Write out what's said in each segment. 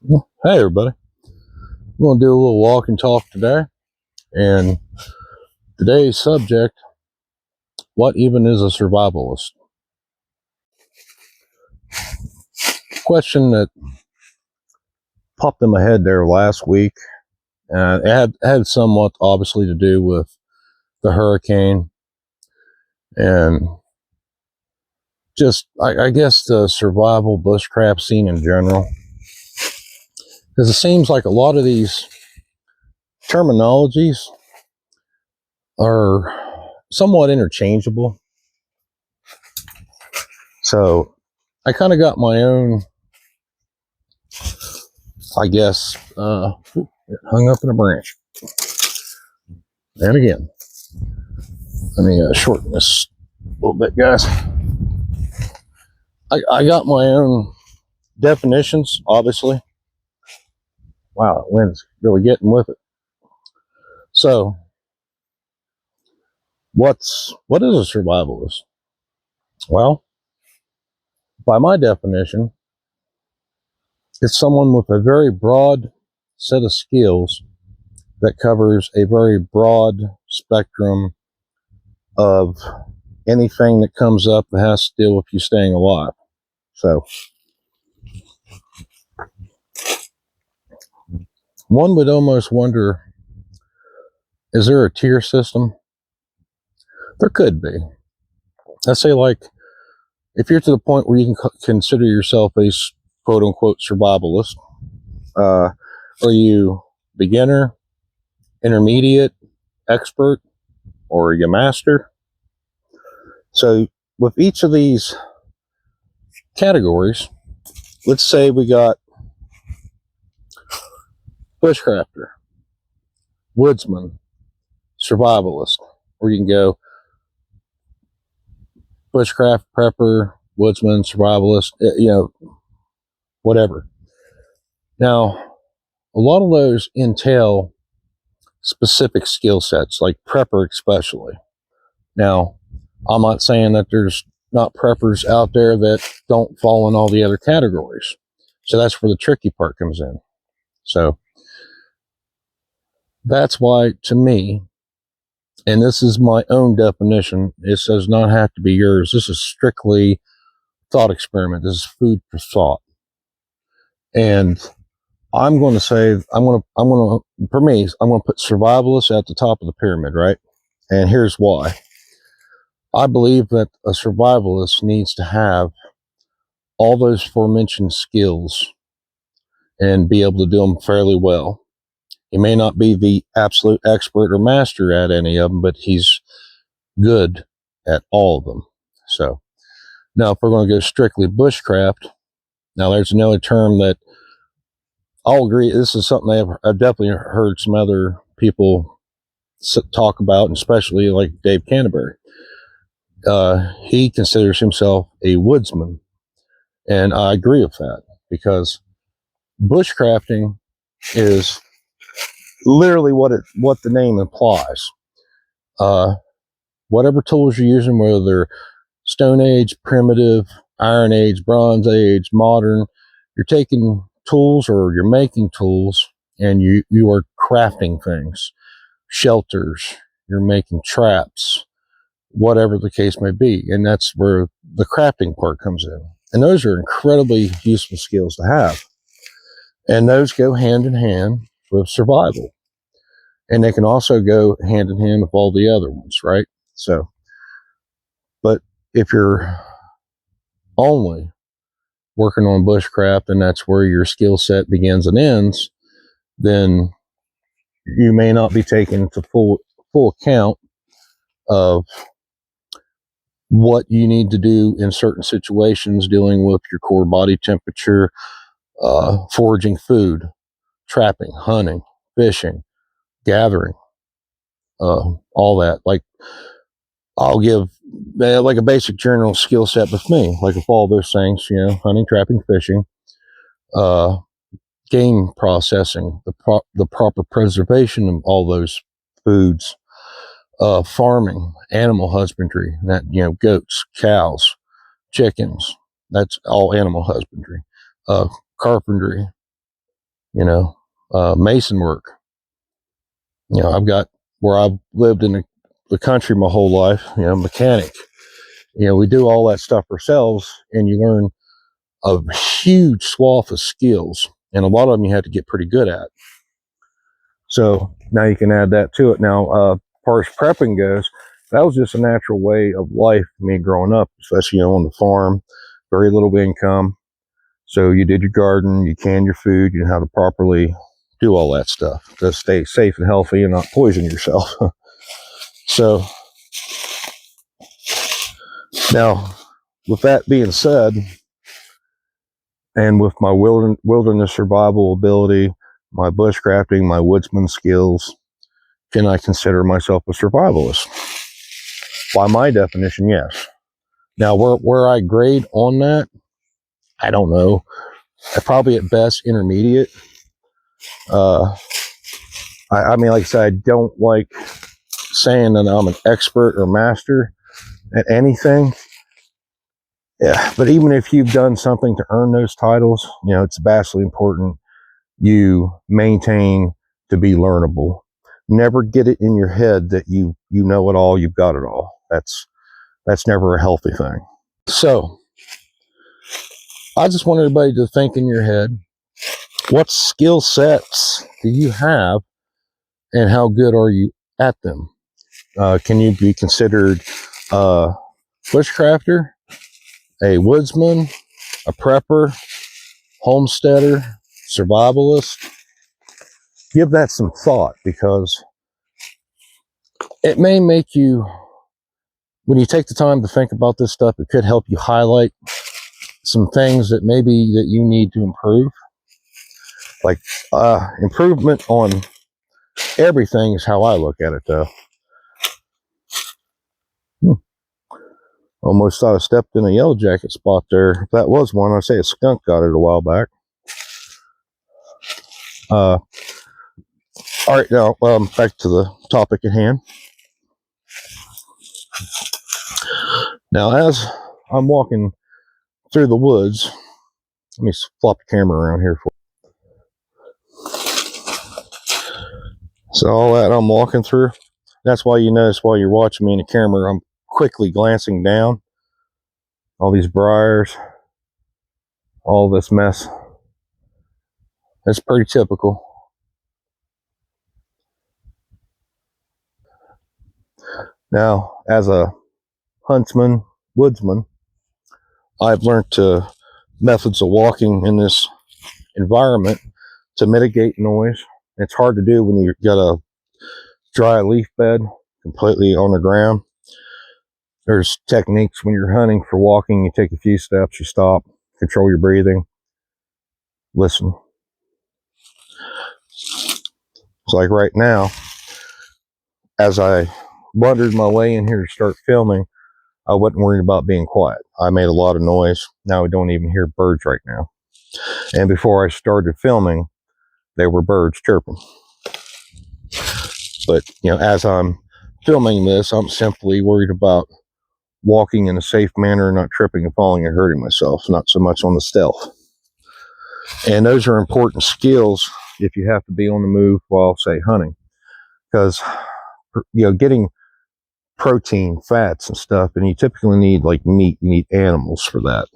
Well, hey everybody, we're going to do a little walk and talk today, and today's subject, what even is a survivalist? Question that popped in my head there last week, and it had somewhat obviously to do with the hurricane and just, I guess, the survival bushcraft scene in general, because it seems like a lot of these terminologies are somewhat interchangeable. So I kind of got my own, I guess, it hung up in a branch. And again, let me shorten this a little bit, guys. I got my own definitions, obviously. Wow, the wind's really getting with it. So, what is a survivalist? Well, by my definition, it's someone with a very broad set of skills that covers a very broad spectrum of anything that comes up that has to deal with you staying alive. So, one would almost wonder, is there a tier system? There could be. Let's say, like, if you're to the point where you can consider yourself a quote unquote survivalist, are you beginner, intermediate, expert, or are you master? So, with each of these categories, let's say we got bushcrafter, woodsman, survivalist, or you can go bushcraft, prepper, woodsman, survivalist, whatever. Now, a lot of those entail specific skill sets, like prepper especially. Now, I'm not saying that there's not preppers out there that don't fall in all the other categories. So that's where the tricky part comes in. So that's why, to me, and this is my own definition, it does not have to be yours. This is strictly thought experiment. This is food for thought. And I'm going to say, for me, I'm going to put survivalists at the top of the pyramid, right? And here's why. I believe that a survivalist needs to have all those aforementioned skills and be able to do them fairly well. He may not be the absolute expert or master at any of them, but he's good at all of them. So now, if we're going to go strictly bushcraft, now there's another term that I'll agree. This is something I've definitely heard some other people talk about, and especially like Dave Canterbury. He considers himself a woodsman, and I agree with that, because bushcrafting is literally what the name implies. Whatever tools you're using, whether they're Stone Age, primitive, Iron Age, Bronze Age, modern, you're taking tools or you're making tools, and you are crafting things, shelters, you're making traps, whatever the case may be. And that's where the crafting part comes in. And those are incredibly useful skills to have. And those go hand in hand with survival. And they can also go hand in hand with all the other ones, right? So, but if you're only working on bushcraft and that's where your skill set begins and ends, then you may not be taken to full account of what you need to do in certain situations, dealing with your core body temperature, foraging food, trapping, hunting, fishing, gathering, all that. Like, I'll give like a basic general skill set with me, like with all those things, hunting, trapping, fishing, game processing, the proper preservation of all those foods, farming, animal husbandry, that, goats, cows, chickens, that's all animal husbandry, carpentry, mason work. I've got where I've lived in the country my whole life, mechanic. We do all that stuff ourselves, and you learn a huge swath of skills, and a lot of them you have to get pretty good at. So now you can add that to it. Now, as far as prepping goes, that was just a natural way of life for me growing up, especially on the farm, very little income. So you did your garden, you canned your food, you know how to properly do all that stuff to stay safe and healthy and not poison yourself. So now, with that being said, and with my wilderness survival ability, my bushcrafting, my woodsman skills, can I consider myself a survivalist? By my definition, yes. Now, where I grade on that, I don't know. Probably at best intermediate. I mean, like I said, I don't like saying that I'm an expert or master at anything. Yeah, but even if you've done something to earn those titles, it's vastly important you maintain to be learnable. Never get it in your head that you know it all, you've got it all. That's never a healthy thing. So I just want everybody to think in your head, what skill sets do you have and how good are you at them? Can you be considered a bushcrafter, a woodsman, a prepper, homesteader, survivalist? Give that some thought, because it may make you, when you take the time to think about this stuff, it could help you highlight some things that maybe that you need to improve. Like improvement on everything is how I look at it, though. Almost thought I stepped in a yellow jacket spot there. If that was one, I say a skunk got it a while back. All right, now back to the topic at hand. Now, as I'm walking through the woods, let me flop the camera around here for you. So all that I'm walking through, that's why you notice while you're watching me in the camera, I'm quickly glancing down. All these briars, all this mess. It's pretty typical. Now, as a huntsman, woodsman, I've learned methods of walking in this environment to mitigate noise. It's hard to do when you've got a dry leaf bed completely on the ground. There's techniques when you're hunting for walking. You take a few steps, you stop, control your breathing, listen. It's like right now, as I wandered my way in here to start filming, I wasn't worried about being quiet. I made a lot of noise. Now we don't even hear birds right now. And before I started filming, there were birds chirping. But, as I'm filming this, I'm simply worried about walking in a safe manner, not tripping and falling and hurting myself, not so much on the stealth. And those are important skills if you have to be on the move while, say, hunting. Because, getting protein, fats, and stuff, and you typically need like meat animals for that.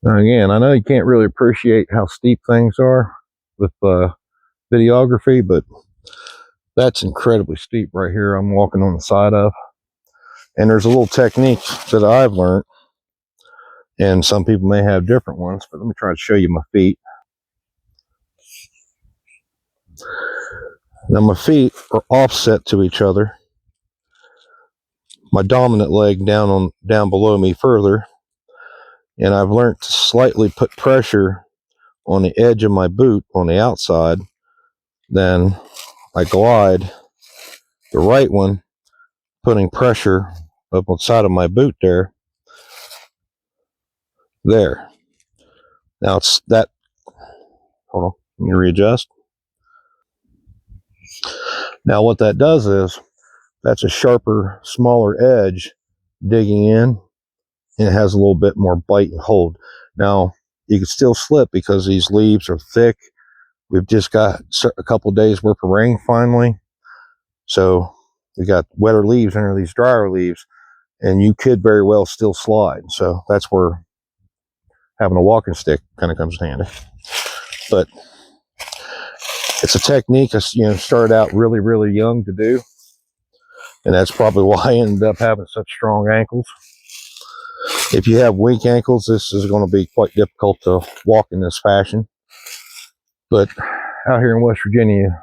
Now, again, I know you can't really appreciate how steep things are with videography, but that's incredibly steep right here I'm walking on the side of. And there's a little technique that I've learned, and some people may have different ones, but let me try to show you my feet. Now my feet are offset to each other. My dominant leg down below me further, and I've learned to slightly put pressure on the edge of my boot on the outside. Then I glide the right one, putting pressure up on the side of my boot there. Now it's that. Hold on, let me readjust. Now what that does is, that's a sharper, smaller edge digging in, and it has a little bit more bite and hold. Now, you could still slip because these leaves are thick. We've just got a couple days worth of rain finally, so we got wetter leaves under these drier leaves, and you could very well still slide. So that's where having a walking stick kind of comes in handy. But it's a technique I started out really young to do, and that's probably why I ended up having such strong ankles. If you have weak ankles, this is going to be quite difficult to walk in this fashion. But out here in West Virginia,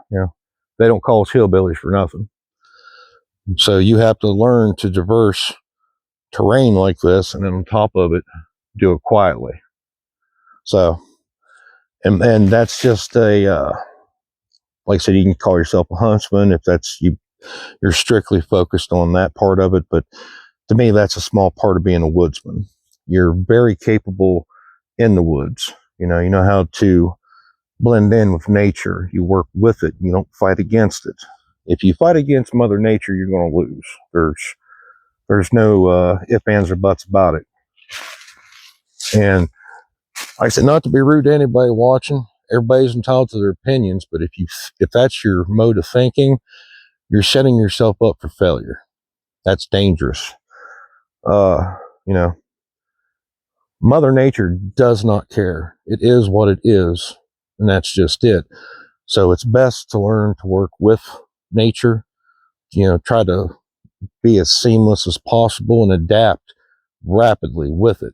they don't call us hillbillies for nothing. So you have to learn to traverse terrain like this, and then on top of it, do it quietly. So, and that's just a, like I said, you can call yourself a huntsman if that's you're strictly focused on that part of it. But to me, that's a small part of being a woodsman. You're very capable in the woods. You know how to blend in with nature. You work with it. You don't fight against it. If you fight against Mother Nature, you're going to lose. There's no ifs, ands, or buts about it. And like I said, not to be rude to anybody watching, everybody's entitled to their opinions, but if that's your mode of thinking, you're setting yourself up for failure. That's dangerous. Mother Nature does not care. It is what it is, and that's just it. So it's best to learn to work with nature, try to be as seamless as possible and adapt rapidly with it.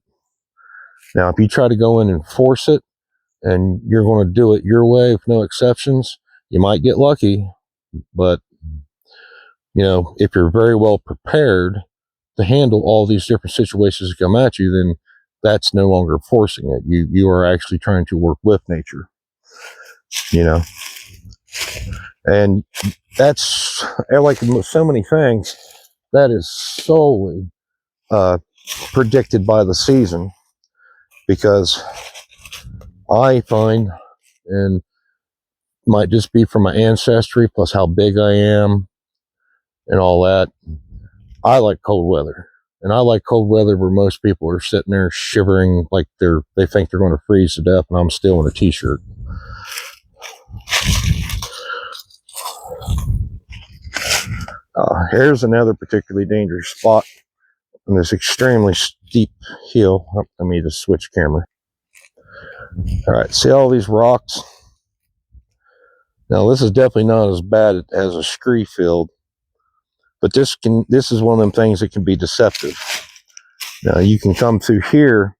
Now, if you try to go in and force it, and you're going to do it your way with no exceptions, you might get lucky. But, if you're very well prepared to handle all these different situations that come at you, then that's no longer forcing it. You are actually trying to work with nature, and that's like so many things that is solely predicted by the season, because I find, and might just be from my ancestry plus how big I am and all that, I like cold weather. And I like cold weather where most people are sitting there shivering like they think they're going to freeze to death, and I'm still in a t-shirt. Here's another particularly dangerous spot on this extremely steep hill. Let me just switch camera. All right, see all these rocks? Now, this is definitely not as bad as a scree field, but this is one of them things that can be deceptive. Now, you can come through here,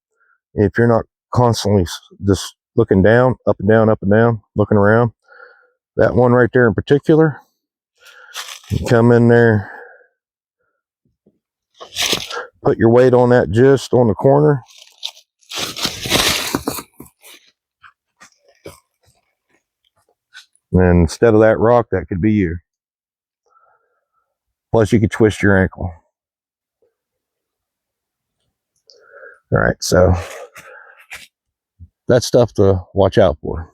and if you're not constantly just looking down, up and down, looking around, that one right there in particular, you come in there, put your weight on that just on the corner, and instead of that rock, that could be you. Plus, you could twist your ankle. All right, so that's stuff to watch out for.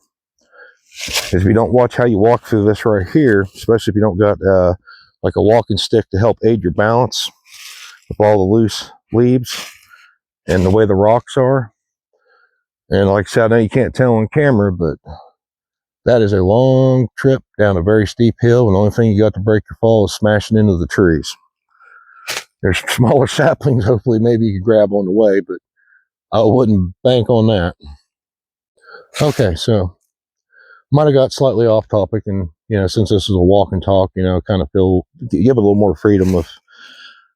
Because if you don't watch how you walk through this right here, especially if you don't got like a walking stick to help aid your balance with all the loose leaves and the way the rocks are. And like I said, I know you can't tell on camera, but that is a long trip down a very steep hill, and the only thing you got to break your fall is smashing into the trees. There's smaller saplings, hopefully maybe you could grab on the way, but I wouldn't bank on that. Okay, so might have got slightly off topic, and since this is a walk and talk, kind of give a little more freedom with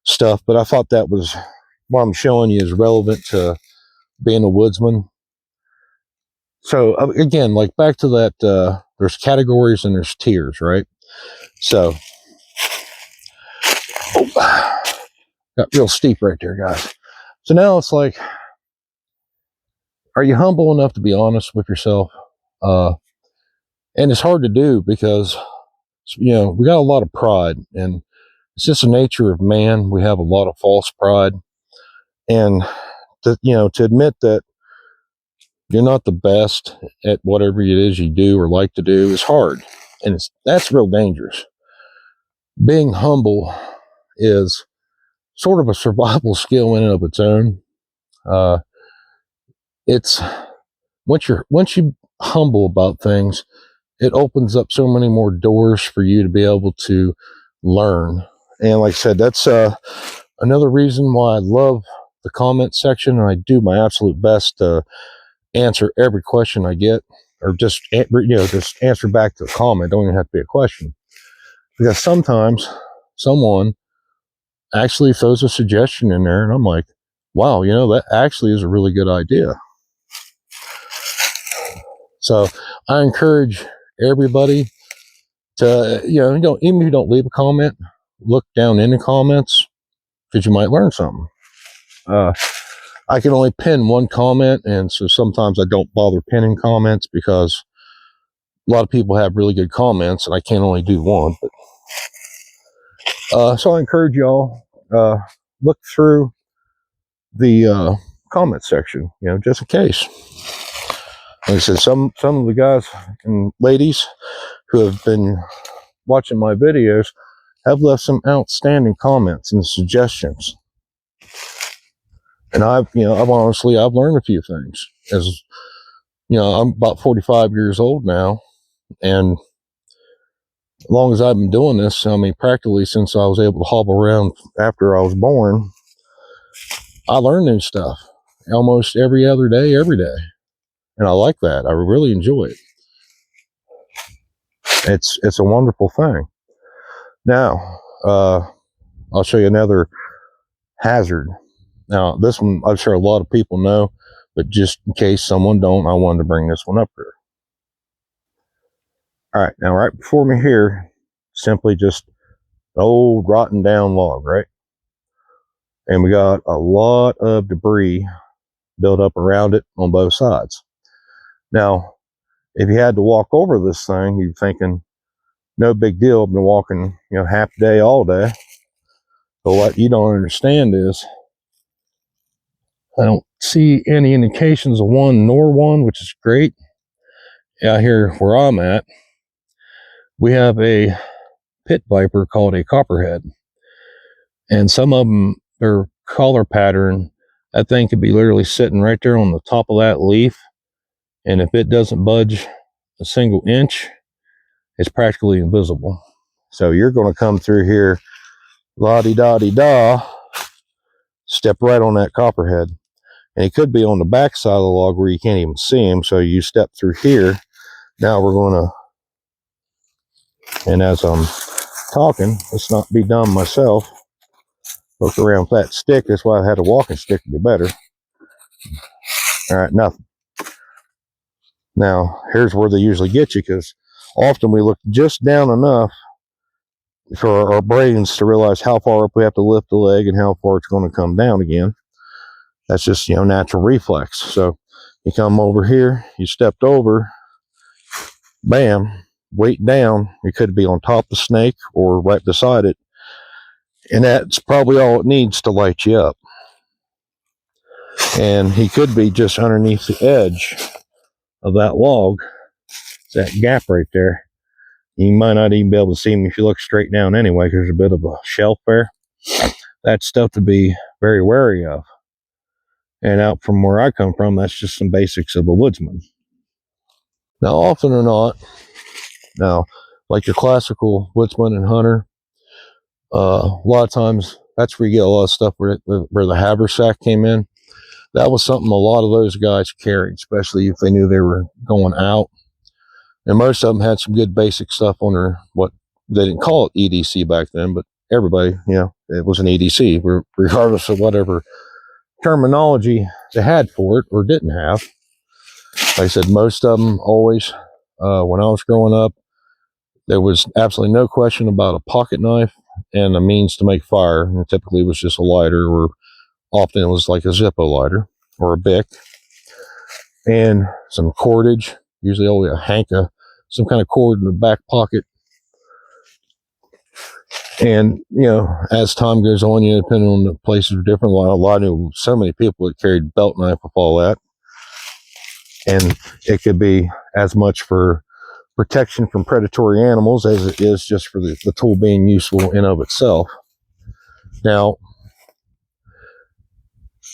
stuff. But I thought that was what I'm showing you is relevant to being a woodsman. So again, like back to that, there's categories and there's tiers, right? So got real steep right there, guys. So now it's like, are you humble enough to be honest with yourself? And it's hard to do because we got a lot of pride, and it's just the nature of man. We have a lot of false pride, and to admit that you're not the best at whatever it is you do or like to do is hard, and that's real dangerous. Being humble is sort of a survival skill in and of its own. It's once you humble about things, it opens up so many more doors for you to be able to learn. And like I said, that's another reason why I love the comment section, and I do my absolute best to answer every question I get, or just just answer back to the comment. Don't even have to be a question, because sometimes someone actually throws a suggestion in there, and I'm like, wow, that actually is a really good idea. So I encourage everybody to, even if you don't leave a comment, look down in the comments, because you might learn something. I can only pin one comment, and so sometimes I don't bother pinning comments because a lot of people have really good comments, and I can't only do one. But so I encourage y'all, look through the comment section, just in case. Like I said, some of the guys and ladies who have been watching my videos have left some outstanding comments and suggestions. And I've learned a few things. As I'm about 45 years old now, and as long as I've been doing this, practically since I was able to hobble around after I was born, I learn new stuff almost every other day, every day. And I like that. I really enjoy it. It's a wonderful thing. Now, I'll show you another hazard. Now, this one, I'm sure a lot of people know, but just in case someone don't, I wanted to bring this one up here. All right, now right before me here, simply just an old rotten down log, right? And we got a lot of debris built up around it on both sides. Now, if you had to walk over this thing, you're thinking, no big deal, I've been walking, half a day, all day. But what you don't understand is, I don't see any indications of one nor one, which is great. Out here where I'm at, we have a pit viper called a copperhead. And some of them, their color pattern, that thing could be literally sitting right there on the top of that leaf. And if it doesn't budge a single inch, it's practically invisible. So you're going to come through here, la-di-da-di-da, step right on that copperhead. And he could be on the back side of the log where you can't even see him. So you step through here. Now we're going to, and as I'm talking, let's not be dumb myself, look around with that stick. That's why I had a walking stick to be better. All right, nothing. Now, here's where they usually get you, because often we look just down enough for our brains to realize how far up we have to lift the leg and how far it's going to come down again. That's just, natural reflex. So you come over here, you stepped over, bam, weight down. You could be on top of the snake or right beside it. And that's probably all it needs to light you up. And he could be just underneath the edge of that log, that gap right there. You might not even be able to see him if you look straight down anyway, because there's a bit of a shelf there. That's stuff to be very wary of. And out from where I come from, that's just some basics of a woodsman. Now, often or not, like your classical woodsman and hunter, a lot of times that's where you get a lot of stuff where the haversack came in. That was something a lot of those guys carried, especially if they knew they were going out. And most of them had some good basic stuff on their, what they didn't call it EDC back then, but everybody, it was an EDC, regardless of whatever terminology they had for it or didn't have. Like I said, most of them always, when I was growing up, there was absolutely no question about a pocket knife and a means to make fire. And typically it was just a lighter, or often it was like a Zippo lighter or a Bic, and some cordage, usually only a hank of some kind of cord in the back pocket. And, as time goes on, depending on the places are different. A lot of so many people that carried belt knife with all that. And it could be as much for protection from predatory animals as it is just for the tool being useful in of itself. Now,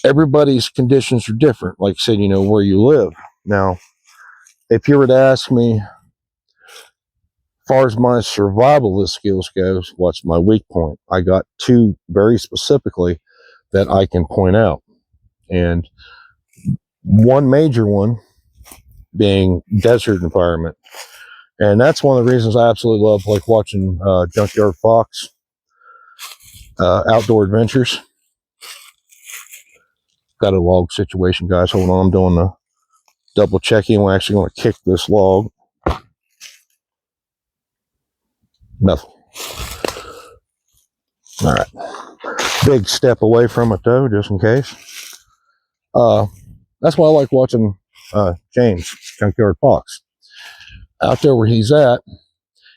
everybody's conditions are different. Like I said, where you live. Now, if you were to ask me, as far as my survivalist skills goes, what's my weak point? I got two very specifically that I can point out. And one major one being desert environment. And that's one of the reasons I absolutely love like watching Junkyard Fox outdoor adventures. Got a log situation, guys. Hold on, I'm doing the double checking. We're actually going to kick this log. Nothing. All right. Big step away from it though, just in case. That's why I like watching James, Junkyard Fox. Out there where he's at,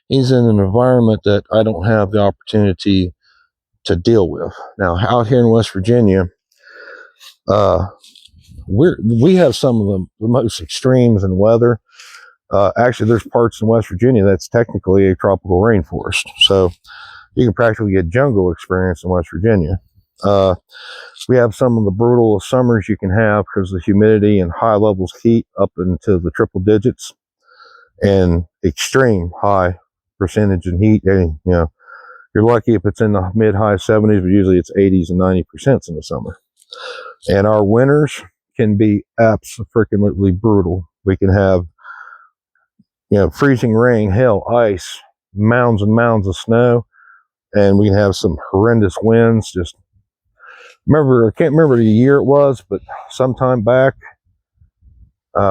he's in an environment that I don't have the opportunity to deal with. Now, out here in West Virginia, we have some of the most extremes in weather. Actually, there's parts in West Virginia that's technically a tropical rainforest. So you can practically get jungle experience in West Virginia. We have some of the brutalest summers you can have because of the humidity and high levels of heat up into the triple digits and extreme high percentage in heat. And, you know, you're lucky if it's in the mid-high 70s, but usually it's 80s and 90% in the summer. And our winters can be absolutely brutal. We can have, you know, freezing rain, hail, ice, mounds and mounds of snow, and we can have some horrendous winds. Just remember, I can't remember the year it was, but sometime back,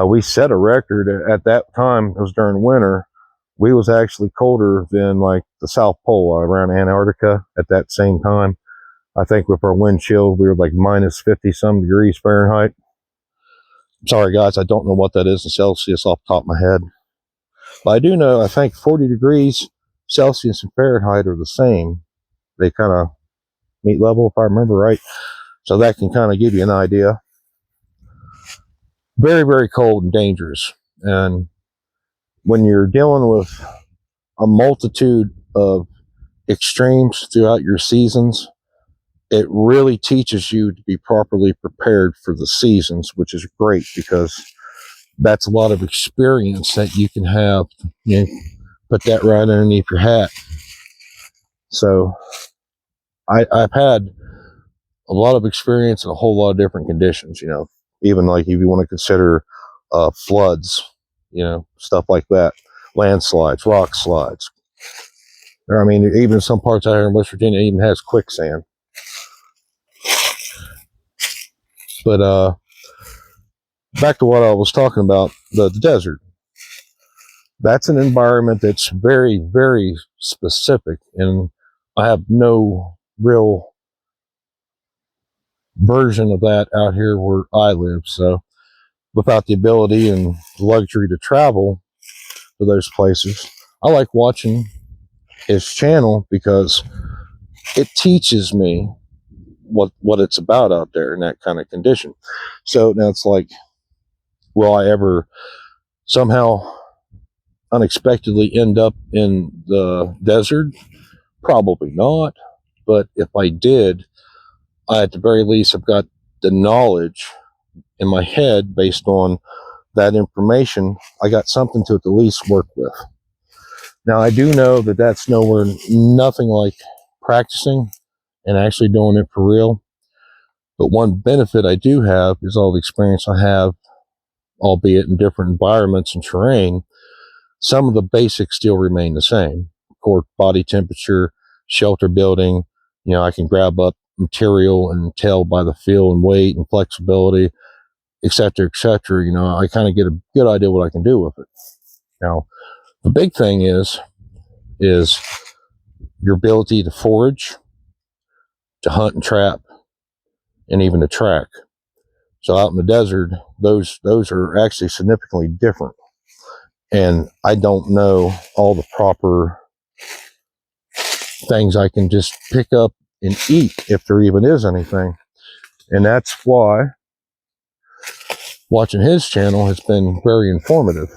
we set a record at that time. It was during winter. We was actually colder than like the South Pole around Antarctica at that same time. I think with our wind chill, we were like minus 50 some degrees Fahrenheit. Sorry guys, I don't know what that is in Celsius off the top of my head. But I do know, I think 40 degrees Celsius and Fahrenheit are the same. They kind of meet level, if I remember right. So that can kind of give you an idea. Very, very cold and dangerous. And when you're dealing with a multitude of extremes throughout your seasons, it really teaches you to be properly prepared for the seasons, which is great because that's a lot of experience that you can have. You know, put that right underneath your hat. So I've had a lot of experience in a whole lot of different conditions, you know, even like if you want to consider floods, you know, stuff like that, landslides, rock slides. Or, I mean, even some parts out here in West Virginia even has quicksand. But back to what I was talking about, the desert. That's an environment that's very, very specific, and I have no real version of that out here where I live. So without the ability and luxury to travel to those places, I like watching his channel because it teaches me what it's about out there in that kind of condition. So now it's like, will I ever somehow unexpectedly end up in the desert? Probably not. But if I did, I at the very least have got the knowledge in my head based on that information. I got something to at least work with. Now, I do know that that's nothing like practicing and actually doing it for real. But one benefit I do have is all the experience I have, albeit in different environments and terrain. Some of the basics still remain the same. Of course, body temperature, shelter building, you know, I can grab up material and tell by the feel and weight and flexibility, et cetera, you know, I kind of get a good idea what I can do with it. Now, the big thing is your ability to forage, to hunt and trap, and even to track. So out in the desert, those are actually significantly different. And I don't know all the proper things I can just pick up and eat, if there even is anything. And that's why watching his channel has been very informative.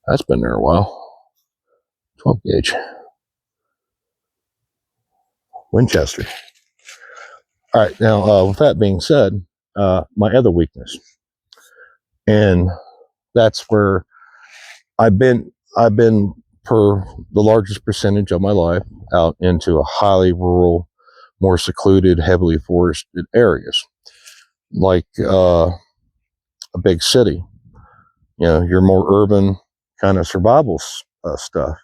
That's been there a while. 12 gauge. Winchester. All right, now with that being said, my other weakness, and that's where I've been for the largest percentage of my life out into a highly rural, more secluded, heavily forested areas, like a big city. Your more urban kind of survival stuff.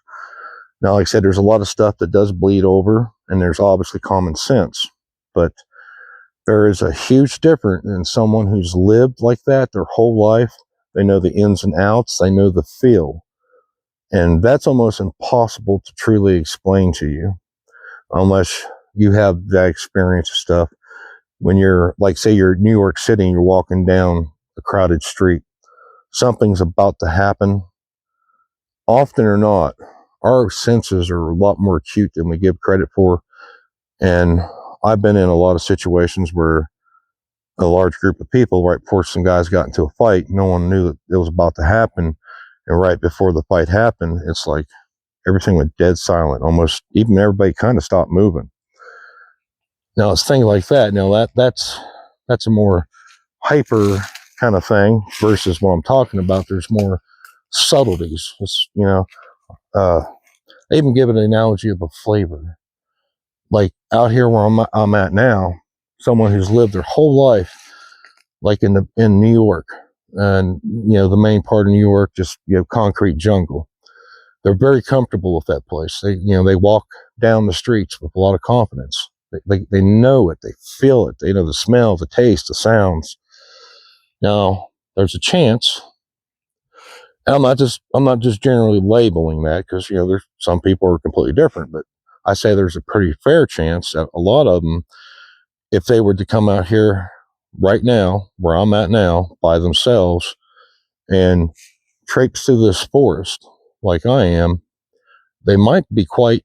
Now, like I said, there's a lot of stuff that does bleed over, and there's obviously common sense, but there is a huge difference in someone who's lived like that their whole life. They know the ins and outs, they know the feel, and that's almost impossible to truly explain to you unless you have that experience of stuff. When you're, like, say you're in New York City and you're walking down a crowded street, something's about to happen. Often or not, our senses are a lot more acute than we give credit for. And I've been in a lot of situations where a large group of people, right before some guys got into a fight, no one knew that it was about to happen. And right before the fight happened, it's like everything went dead silent. Almost even everybody kind of stopped moving. Now, it's things like that. Now, that's a more hyper kind of thing versus what I'm talking about. There's more subtleties. It's, I even give it an analogy of a flavor. Like out here where I'm at now, someone who's lived their whole life, like in New York, and the main part of New York, just concrete jungle. They're very comfortable with that place. They walk down the streets with a lot of confidence. They know it, they feel it, they know the smell, the taste, the sounds. Now, there's a chance. And I'm not just generally labeling that, because there's some people are completely different, but I say there's a pretty fair chance that a lot of them, if they were to come out here right now, where I'm at now, by themselves, and traipse through this forest like I am, they might be quite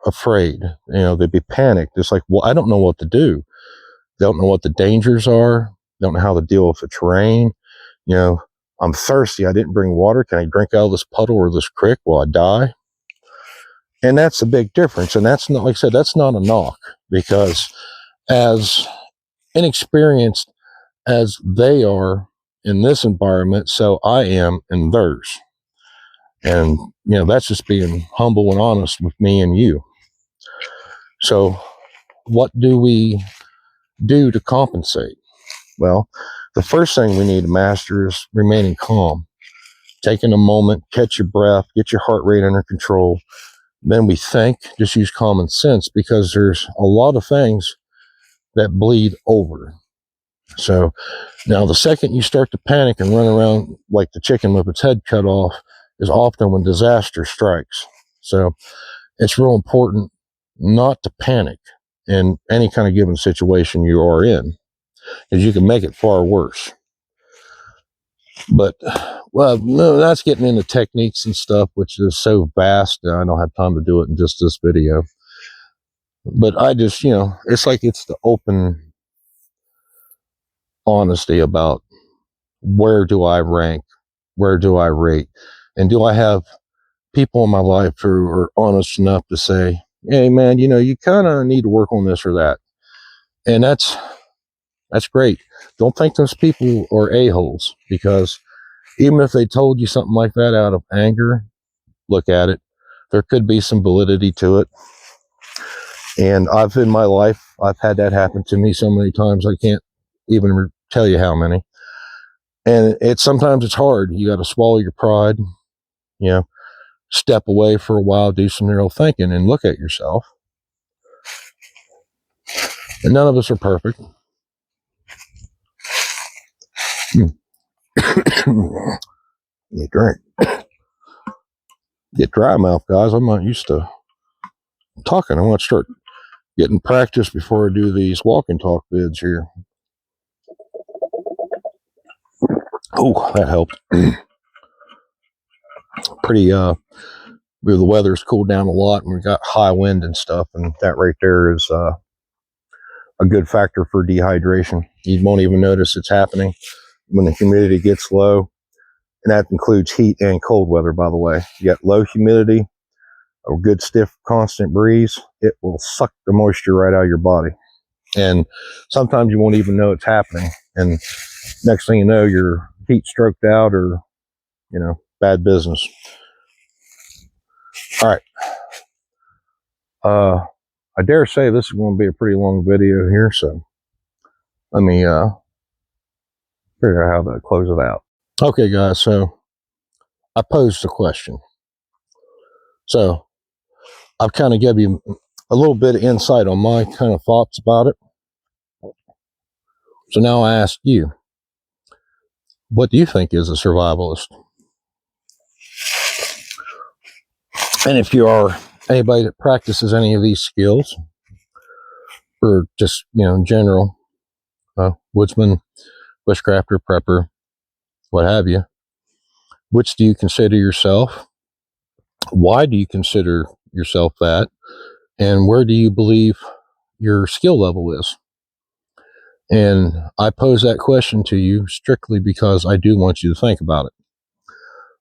afraid. They'd be panicked. It's like, well, I don't know what to do. They don't know what the dangers are. They don't know how to deal with the terrain. I'm thirsty. I didn't bring water. Can I drink out of this puddle or this creek? Will I die? And that's a big difference. And that's not, like I said, that's not a knock, because as inexperienced as they are in this environment, so I am in theirs. And, that's just being humble and honest with me and you. So what do we do to compensate? Well, the first thing we need to master is remaining calm, taking a moment, catch your breath, get your heart rate under control. Then we think, just use common sense, because there's a lot of things that bleed over. So now the second you start to panic and run around like the chicken with its head cut off is often when disaster strikes. So it's real important not to panic in any kind of given situation you are in, because you can make it far worse. But, well, no, that's getting into techniques and stuff, which is so vast, I don't have time to do it in just this video. But I just, it's like it's the open honesty about where do I rank, where do I rate, and do I have people in my life who are honest enough to say, hey, man, you kind of need to work on this or that. And that's great. Don't think those people are a-holes, because even if they told you something like that out of anger, look at it. There could be some validity to it. And in my life, I've had that happen to me so many times, I can't even tell you how many. And sometimes it's hard. You got to swallow your pride, step away for a while, do some real thinking, and look at yourself. And none of us are perfect. You drink. Get dry mouth, guys. I'm not used to talking. I want to start getting practice before I do these walk and talk vids here. Oh, that helped. Pretty, the weather's cooled down a lot, and we got high wind and stuff, and that right there is a good factor for dehydration. You won't even notice it's happening when the humidity gets low, and that includes heat and cold weather, by the way. You got low humidity, a good stiff constant breeze, it will suck the moisture right out of your body. And sometimes you won't even know it's happening. And next thing you know, you're heat stroked out or, bad business. All right. I dare say this is going to be a pretty long video here. So let me figure out how to close it out. Okay, guys. So I posed a question. So I've kind of given you a little bit of insight on my kind of thoughts about it. So now I ask you, what do you think is a survivalist? And if you are anybody that practices any of these skills, or just, in general, woodsman, bushcrafter, prepper, what have you, which do you consider yourself? Why do you consider yourself that? And where do you believe your skill level is? And I pose that question to you strictly because I do want you to think about it.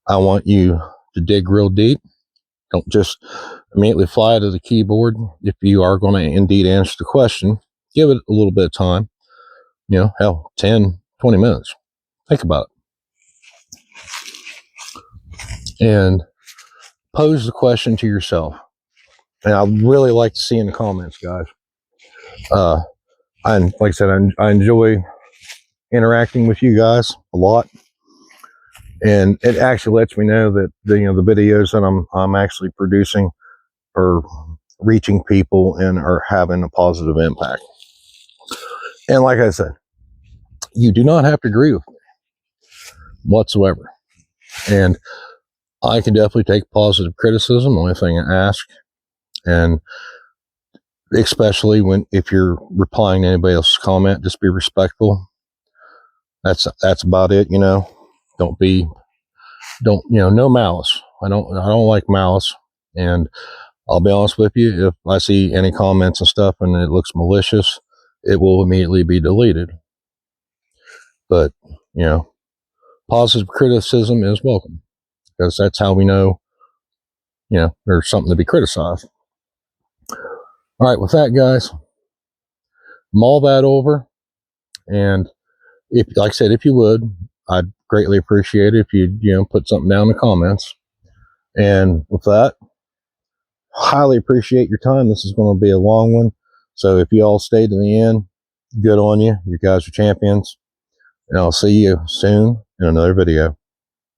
I want you to dig real deep. Don't just immediately fly to the keyboard. If you are going to indeed answer the question, give it a little bit of time. Hell, 10, 20 minutes. Think about it. And pose the question to yourself. And I'd really like to see in the comments, guys. And like I said, I enjoy interacting with you guys a lot. And it actually lets me know that the videos that I'm actually producing are reaching people and are having a positive impact. And like I said, you do not have to agree with me whatsoever. And I can definitely take positive criticism. The only thing I ask, and especially if you're replying to anybody else's comment, just be respectful. That's about it. No malice. I don't like malice. And I'll be honest with you, if I see any comments and stuff and it looks malicious, it will immediately be deleted. But, positive criticism is welcome, because that's how we know, there's something to be criticized. All right, with that, guys, mull that over. And like I said, if you would, I'd greatly appreciate it if you'd, put something down in the comments. And with that, highly appreciate your time. This is going to be a long one. So if you all stayed to the end, good on you. You guys are champions. And I'll see you soon in another video.